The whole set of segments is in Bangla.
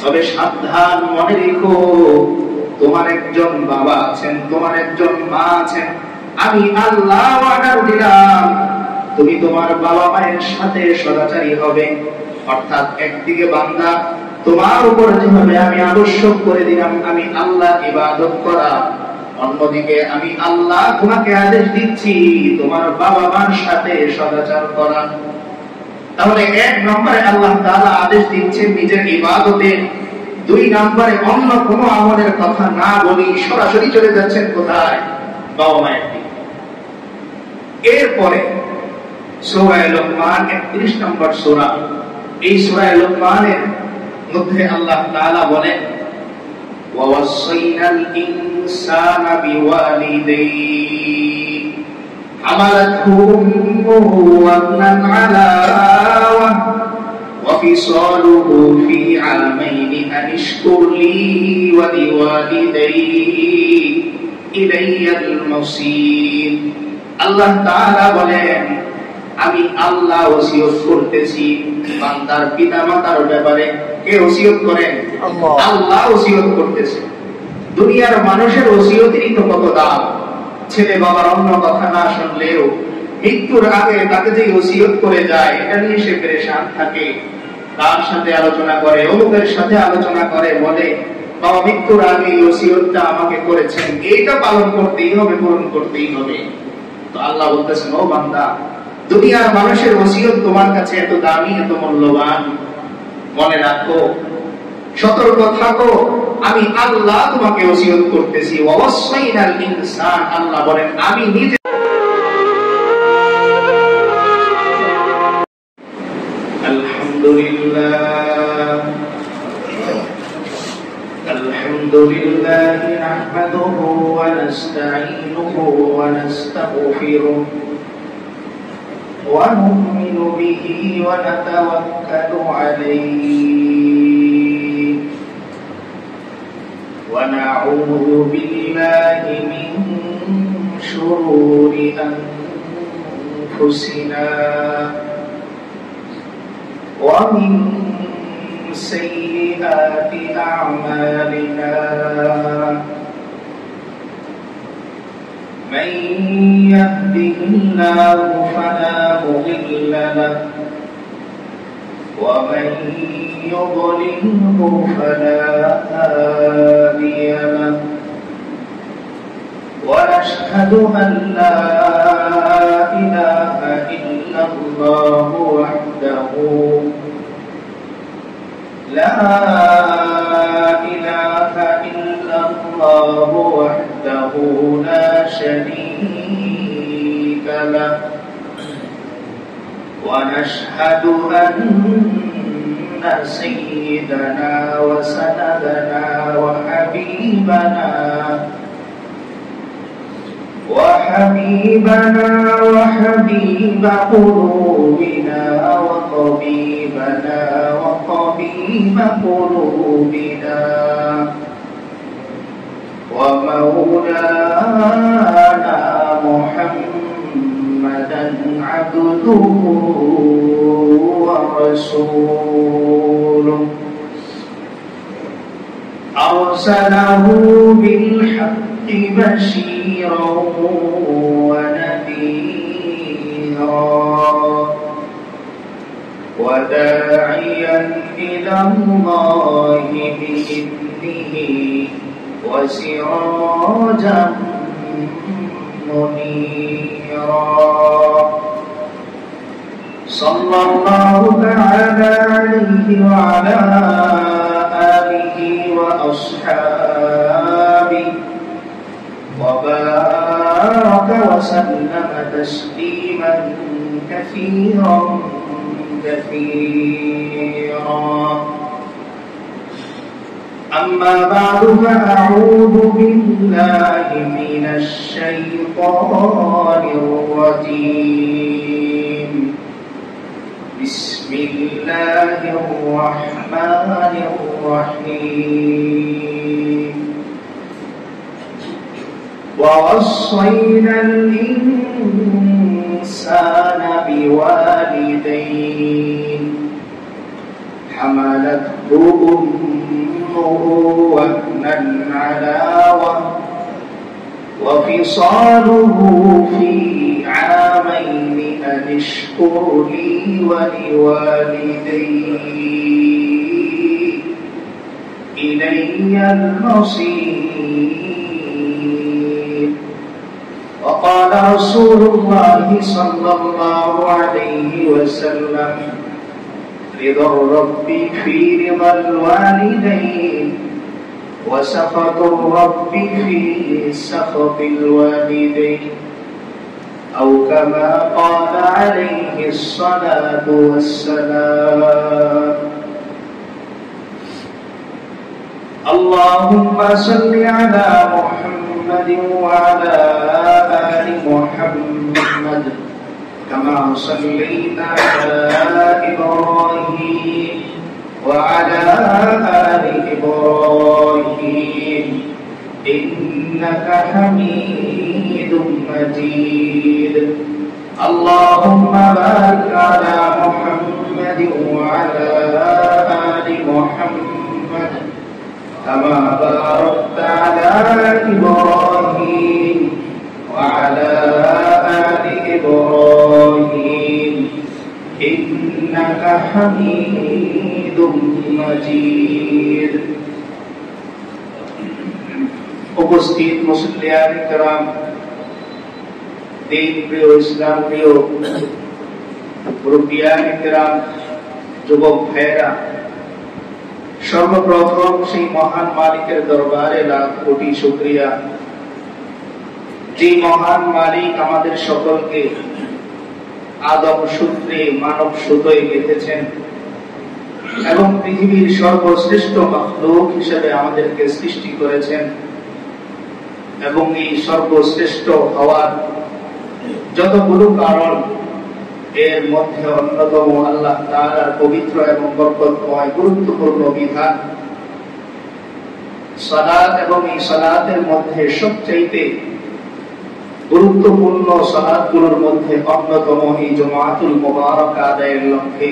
তবে সাবধান, মনে রেখো তোমার একজন বাবা আছেন, তোমার একজন মা আছেন। আমি আল্লাহ অর্ডার দিলাম তুমি তোমার বাবা মায়ের সাথে সদাচারী হবে। অর্থাৎ একদিকে বান্দা তোমার উপর যেভাবে আমি আবশ্যক করে দিলাম আমি আল্লাহ ইবাদত করা, অন্যদিকে আমি আল্লাহ তোমাকে আদেশ দিচ্ছি তোমার বাবা মার সাথে সদাচার করা। তাহলে এক নম্বরে আল্লাহ তাআলা আদেশ দিচ্ছেন নিজের ইবাদতের, দুই নম্বরে অন্য কোনো আমলের কথা না বলি সরাসরি চলে যাচ্ছেন কোথায়? বাবা মায়ের দিকে। এরপরে সূরা লুকমান 31 নম্বর সূরা, এই সূরা লুকমানের মধ্যে আল্লাহ তাআলা বলেন ওয়াসাইনাল ইনসানা বিওয়ালিদাইহি হামালাতহু উম্মুহু ওয়াহনান আলা وفصاله في عامين أن اشكر لي ولوالديك إلي المصير। আল্লাহ তাআলা বলেন আমি আল্লাহ ওসিয়ত করতেছি বান্দার পিতামাতার ব্যাপারে। কে ওসিয়ত করেন? আল্লাহ ওসিয়ত করতেছে। দুনিয়ার মানুষের ওসিয়তেরই তো কত দাম। ছেলে বাবার অন্য কথা না শুনলেও মৃত্যুর আগে তাকে যে ওসিয়ত করে যায় এটা নিয়ে সে পেরেশান থাকে। তার সাথে আলোচনা করে, অমুকের সাথে আলোচনা করে, বলে বাবা মৃত্যুর আগে এই ওসিয়তটা আমাকে করেছেন, এইটা পালন করতেই হবে, পূরণ করতেই হবে। তো আল্লাহ বলতেছেন ও বান্দা, দুনিয়ার মানুষের ওসিয়ত তোমার কাছে এত দামি, এত মূল্যবান, মনে রাখো, সতর্ক থাকো, আমি আল্লাহ তোমাকে ওসিয়ত করতেছি। ওয়াসাইনাল ইনসান, আল্লাহ বলেন আমি নিজে। আলহামদুলিল্লাহ নাহমাদুহু ওয়া নাস্তাঈনুহু ওয়া নাস্তাগফিরুহ ওয়া নু'মিনু বিহি ওয়া নাতাওয়াক্কালু আলাইহি ওয়া না'উযু বিল্লাহি মিন শুরুরি আনফুসিনা ومن سيئات أعمالنا من يهده الله فلا مضل له ومن يضلله فلا هادي له ونشهد أن لا إله إلا الله وحده لا إله إلا الله وحده لا شريك له ونشهد أن سيدنا وسندنا وحبيب قلوبنا وطبيب قلوبنا ومولانا محمدا عبده ورسوله أرسله بالحق بشيرا ونذيرا وداعيا إلى الله بإذنه وسراجا منيرا صلى الله تعالى عليه وعلى آله وأصحابه وبارك وسلم تسليما كثيرا أما بعد فأعوذ بالله من الشيطان الرجيم بسم الله الرحمن الرحيم ووصينا الإنسان بوالديه حملته أمه وهنا على وهن وفصاله في عامين أن اشكر لي ولوالديك إلي المصير. وقال رسول الله صلى الله عليه وسلم رضا الرب في رضا الوالدين وسخط الرب في سخط الوالدين أو كما قال عليه الصلاة والسلام. اللهم صل على محمد وعلى آل محمد كما صليت على إبراهيم وعلى آل إبراهيم إنك حميد مجيد. اللهم بارك على محمد وعلى آل محمد كما باركت على إبراهيم وعلى آل إبراهيم إنك حميد مجيد. উপস্থিত মুসলিয়ান کرام, দিন প্রিয়, ইসলাম প্রিয় মুরব্বিয়ান کرام, যুবক ভাইরা, সর্বপ্রথম সেই মহান মালিকের দরবারে লাখ কোটি শুকরিয়া, যে মহান মালিক আমাদের সকলকে আদম সূত্রে মানব সুতোয় গেঁথেছেন এবং পৃথিবীর সর্বশ্রেষ্ঠ মাখলুক হিসেবে আমাদেরকে সৃষ্টি করেছেন এবং এই সর্বশ্রেষ্ঠ হওয়ার যতগুলো কারণ, এর মধ্যে অন্যতম আল্লাহ তাআলার পবিত্র এবং বরকতময় গুরুত্বপূর্ণ বিধান সালাত, এবং এই সালাতের মধ্যে সবচেয়ে গুরুত্বপূর্ণ সালাতগুলোর মধ্যে অন্যতম এই জুমাতুল মুবারাক আদায়ের লক্ষ্যে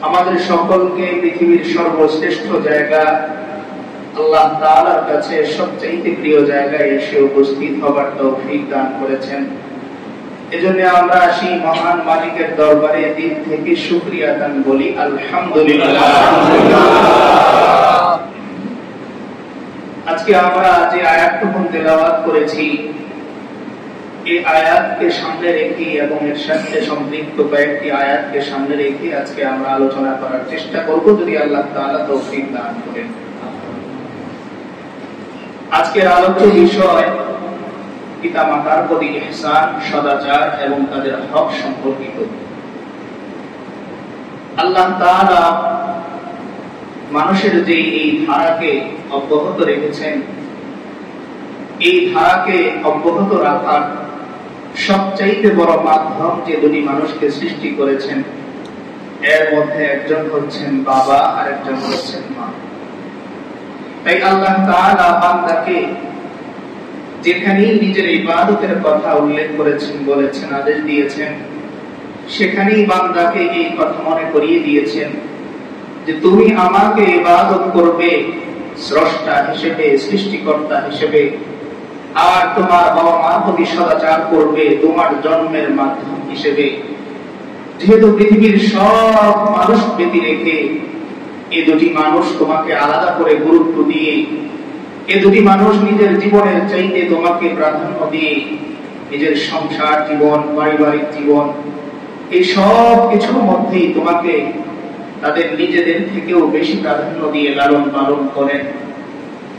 আমাদের সকলকে পৃথিবীর সর্বশ্রেষ্ঠ জায়গা, আল্লাহ তাআলার কাছে সবচেয়ে প্রিয় জায়গায় এসে উপস্থিত হবার তৌফিক দান করেছেন। এজন্য আমরা সেই মহান মালিকের দরবারে দিল থেকে শুকরিয়া দান বলি আলহামদুলিল্লাহ। আজকে আমরা যে আয়াতটুকু তেলাওয়াত করেছি, এই আয়াতকে সামনে রেখে এবং এর সাথে সম্পৃক্ত কয়েকটি আয়াতকে সামনে রেখে আজকে আমরা আলোচনা করার চেষ্টা করব, যদি আল্লাহ তাআলা তৌফিক দান করেন। আজকের আলোচ্য বিষয় পিতামাতার প্রতি ইহসান, সদাচার এবং তাদের হক সম্পর্কিত। আল্লাহ তাআলা মানুষের যে এই ধারাকে অব্যাহত রেখেছেন, এই ধারাকে অব্যাহত রাখার সবচাইতে বড় মাধ্যম যে দুটি মানুষকে সৃষ্টি করেছেন, এর মধ্যে একজন হচ্ছেন বাবা আর একজন হচ্ছেন মা। তাই আল্লাহ তাআলা বান্দাকে যেখানেই নিজের ইবাদতের কথা উল্লেখ করেছেন, বলেছেন, আদেশ দিয়েছেন, সেখানেই বান্দাকে এই কথা মনে করিয়ে দিয়েছেন যে তুমি আমাকে ইবাদত করবে স্রষ্টা হিসেবে, সৃষ্টিকর্তা হিসেবে, আর তোমার বাবা মার প্রতি সদাচার করবে তোমার জন্মের মাধ্যম হিসেবে। যেহেতু পৃথিবীর সব মানুষ ব্যতি রেখে এই দুটি মানুষ তোমাকে আলাদা করে গুরুত্ব দিয়ে, এই দুটি মানুষ নিজের জীবনের চাইতে তোমাকে প্রাধান্য দিয়ে নিজের সংসার জীবন, পারিবারিক জীবন, এই সব কিছুর মধ্যেই তোমাকে তাদের নিজেদের থেকেও বেশি প্রাধান্য দিয়ে লালন পালন করেন,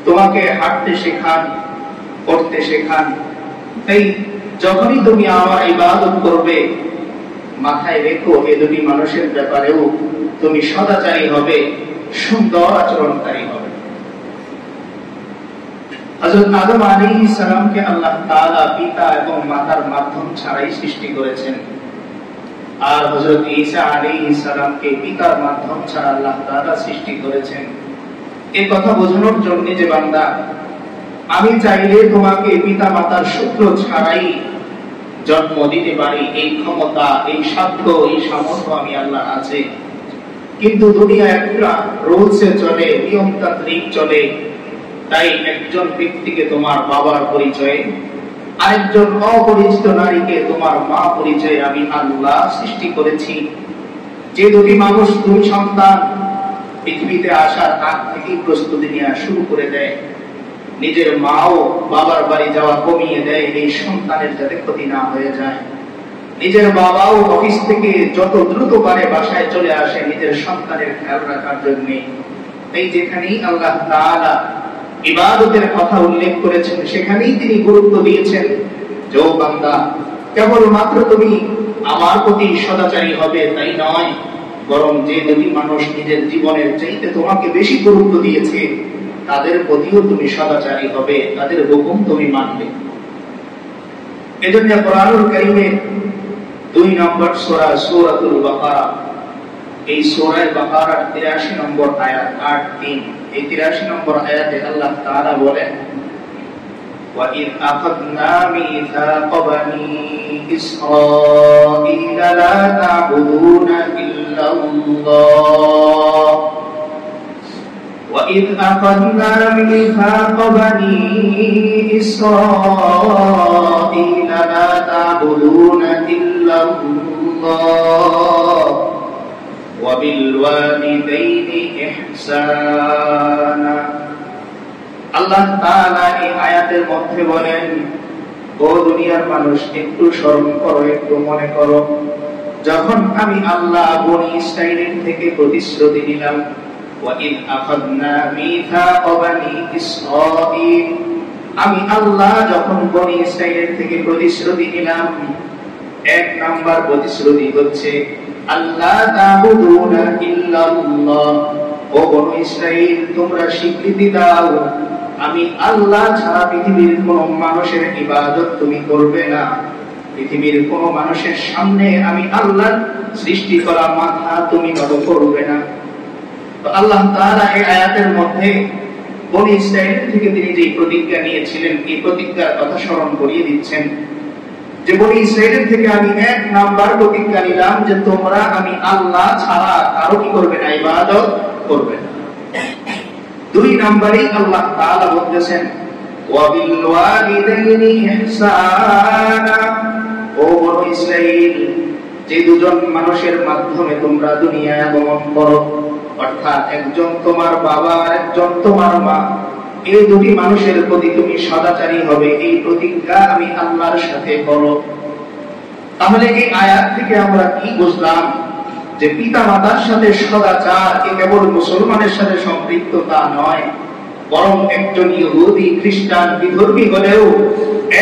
তোমাকে হাঁটতে শেখান, পড়তে শেখান। তাই যখনই তুমি আমার ইবাদত করবে, মাথায় রেখো এই দুটি মানুষের ব্যাপারেও তুমি সদাচারী হবে, সুন্দর আচরণকারী হবে। হযরত আদম আলাইহিস সালামকে আল্লাহ তাআলা পিতা এবং মাতার মাধ্যম ছাড়াই সৃষ্টি করেছেন, আর হযরত ঈসা আলাইহিস সালামকে পিতার মাধ্যম ছাড়া আল্লাহ তাআলা সৃষ্টি করেছেন। এই কথা বোঝানোর জন্য যে বান্দা আমি চাইলে তোমাকে পিতা মাতার সূত্র ছাড়াই জন্ম দিতে পারি, এই ক্ষমতা, এই সাধ্য, এই সামর্থ্য আমি আল্লাহ আছে। কিন্তু দুনিয়া একটা রুলসে চলে, নিয়মতান্ত্রিক চলে। তাই একজন ব্যক্তিকে তোমার বাবার পরিচয়ে, আরেকজন অপরিচিত নারীকে তোমার মা পরিচয়ে আমি আল্লাহ সৃষ্টি করেছি। যে দুটি মানুষ, দুই সন্তান পৃথিবীতে আসার আগ থেকেই প্রস্তুতি নেওয়া শুরু করে দেয়, নিজের মাও বাবার বাড়ি যাওয়া কমিয়ে দেয় এই সন্তানের যাতে ক্ষতি না হয়ে যায়। নিজের বাবাও অফিস থেকে যত দ্রুত পারে বাসায় চলে আসে নিজের সন্তানের খেয়াল রাখার জন্য। এই যেখানেই আল্লাহ তাআলা ইবাদতের কথা উল্লেখ করেছেন সেখানেই তিনি গুরুত্ব দিয়েছেন যে ও বান্দা, কেবলমাত্র তুমি আমার প্রতি সদাচারী হবে তাই নয়, বরং যে দুটি মানুষ নিজের জীবনের চাইতে তোমাকে বেশি গুরুত্ব দিয়েছে তাদের প্রতিও তুমি সদাচারী হবে, তাদের হুকুম তুমি মানবে। এজন্য কোরআনুল কারীমের 2 নম্বর সূরা সূরাতুল বাকারা, এই সূরা বাকারার 83 নম্বর আয়াত 8-3, এই 83 নম্বর আয়াতে আল্লাহ তাআলা বলেন, وَإِذْ أَخَذْنَا مِيثَاقَ بَنِي إِسْرَائِيلَ لَا تَعْبُدُونَ إِلَّا اللَّهَ وَإِذْ أَخَذْنَا مِيثَاقَ بَنِي إِسْرَائِيلَ لَا تَعْبُدُونَ إِلَّا اللَّهَ وَبِالْوَالِدَيْنِ إِحْسَانًا। আল্লাহ তাআলা এই আয়াতের মধ্যে বলেন, ও দুনিয়ার মানুষ, একটু স্মরণ করো, একটু মনে করো, যখন আমি আল্লাহ বনী ইসরাঈলের থেকে প্রতিশ্রুতি নিলাম। وَإِذْ أَخَذْنَا مِيثَاقَ بَنِي إِسْرَائِيلَ, আমি আল্লাহ যখন বনী ইসরাঈলের থেকে প্রতিশ্রুতি নিলাম, 1 নাম্বার প্রতিশ্রুতি হচ্ছে আল্লাহ তা'বুদুনা ইল্লাল্লাহ। ও বনী ইসরাঈল, তোমরা স্বীকৃতি দাও আমি আল্লাহ ছাড়া পৃথিবীর কোন মানুষের ইবাদত তুমি করবে না, পৃথিবীর কোন মানুষের সামনে আমি আল্লাহর সৃষ্টি করা মাথা তুমি নত করবে না। তো আল্লাহ তাআলা এই আয়াতের মধ্যে বনী ইসরাঈল থেকে তিনি যে প্রতিজ্ঞা নিয়েছিলেন এই প্রতিজ্ঞার কথা স্মরণ করিয়ে দিচ্ছেন যে বনী ইসরাঈল থেকে আমি 1 নাম্বার প্রতিজ্ঞা নিলাম যে তোমরা আমি আল্লাহ ছাড়া কারো কি করবে না, ইবাদত করবে না। 2 নম্বরে আল্লাহ তাআলা বলতেছেন ওয়াবিল ওয়ালিদাইনি ইহসানা। ও বনী ইসরাঈল, যে দুজন মানুষের মাধ্যমে তোমরা দুনিয়ায় আগমন করো, অর্থাৎ একজন তোমার বাবা আর একজন তোমার মা, এই দুটি মানুষের প্রতি তুমি সদাচারী হবে, এই প্রতিজ্ঞা আমি আল্লাহর সাথে করো। তাহলে এই আয়াত থেকে আমরা কি বুঝলাম যে পিতা মাতার সাথে সদাচার কেবল মুসলমানের সাথে সম্পৃক্ত তা নয়, বরং একজন ইহুদি খ্রিস্টান বিধর্মী হলেও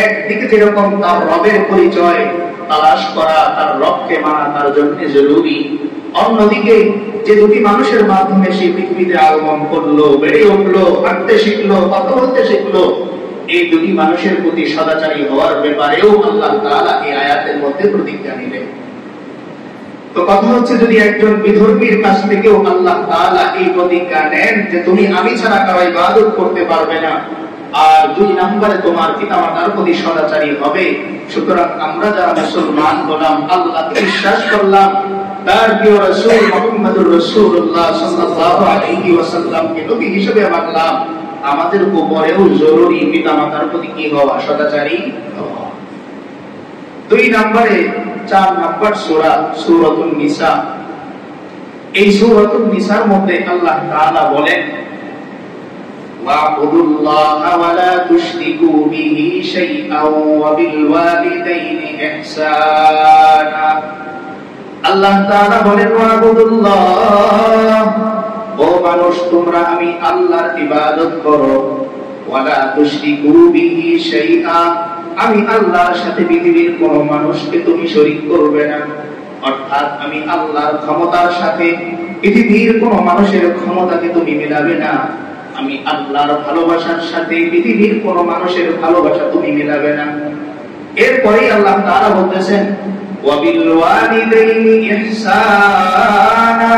একদিকে যেরকম তার রবের পরিচয় তালাশ করা, তার রবকে মানা তার জন্য জরুরি, অন্যদিকে যে দুটি মানুষের মাধ্যমে সে পৃথিবীতে আগমন করলো, বেড়ে উঠলো, হাঁটতে শিখলো, কথা বলতে শিখলো, এই দুটি মানুষের প্রতি সদাচারী হওয়ার ব্যাপারেও আল্লাহ তাআলা এই আয়াতের মধ্যে প্রতিজ্ঞা নিলেন। তো কথা হচ্ছে, যদি একজন বিধর্মীর কাছ থেকেও আল্লাহ তাআলা এই প্রতিজ্ঞা নেন যে তুমি আমি ছাড়া কারো ইবাদত করতে পারবে না, আর 2 নম্বরে তোমার পিতামাতার প্রতি সদাচারী হবে, সুতরাং আমরা যারা মুসলমান হলাম, আল্লাহকে বিশ্বাস করলাম, তার প্রিয় রাসূল মুহাম্মদুর রাসূলুল্লাহ সাল্লাল্লাহু আলাইহি ওয়াসাল্লামকে নবী হিসেবে মানলাম, আমাদের উপরেও জরুরি পিতামাতার প্রতি কি হওয়া, সদাচারী হওয়া। 2 নম্বরে 4 নম্বর সূরা সূরাতুন নিসা। এই সূরাতুন নিসার মধ্যে আল্লাহ তাআলা বলেন ওয়া'বুদুল্লাহা ওয়া লা তুশরিকু বিহি শাইআন ওয়া বিল ওয়ালিদাইনি ইহসানা। আল্লাহ তাআলা বলেন ওয়া'বুদুল্লাহ, ও মানুষ তোমরা আমি আল্লাহর ইবাদত করো, ওয়া লা তুশরিকু বিহি শাইআন, আমি আল্লাহর সাথে পৃথিবীর কোন মানুষকে তুমি শরীক করবে না, অর্থাৎ আমি আল্লাহর ক্ষমতার সাথে পৃথিবীর কোন মানুষের ক্ষমতাকে তুমি মেলাবে না, আমি আল্লাহর ভালোবাসার সাথে পৃথিবীর কোন মানুষের ভালোবাসা তুমি মেলাবে না। এরপরে আল্লাহ তাআলা বলতেছেন ওয়াবিল ওয়ালিদাইনি ইহসানা,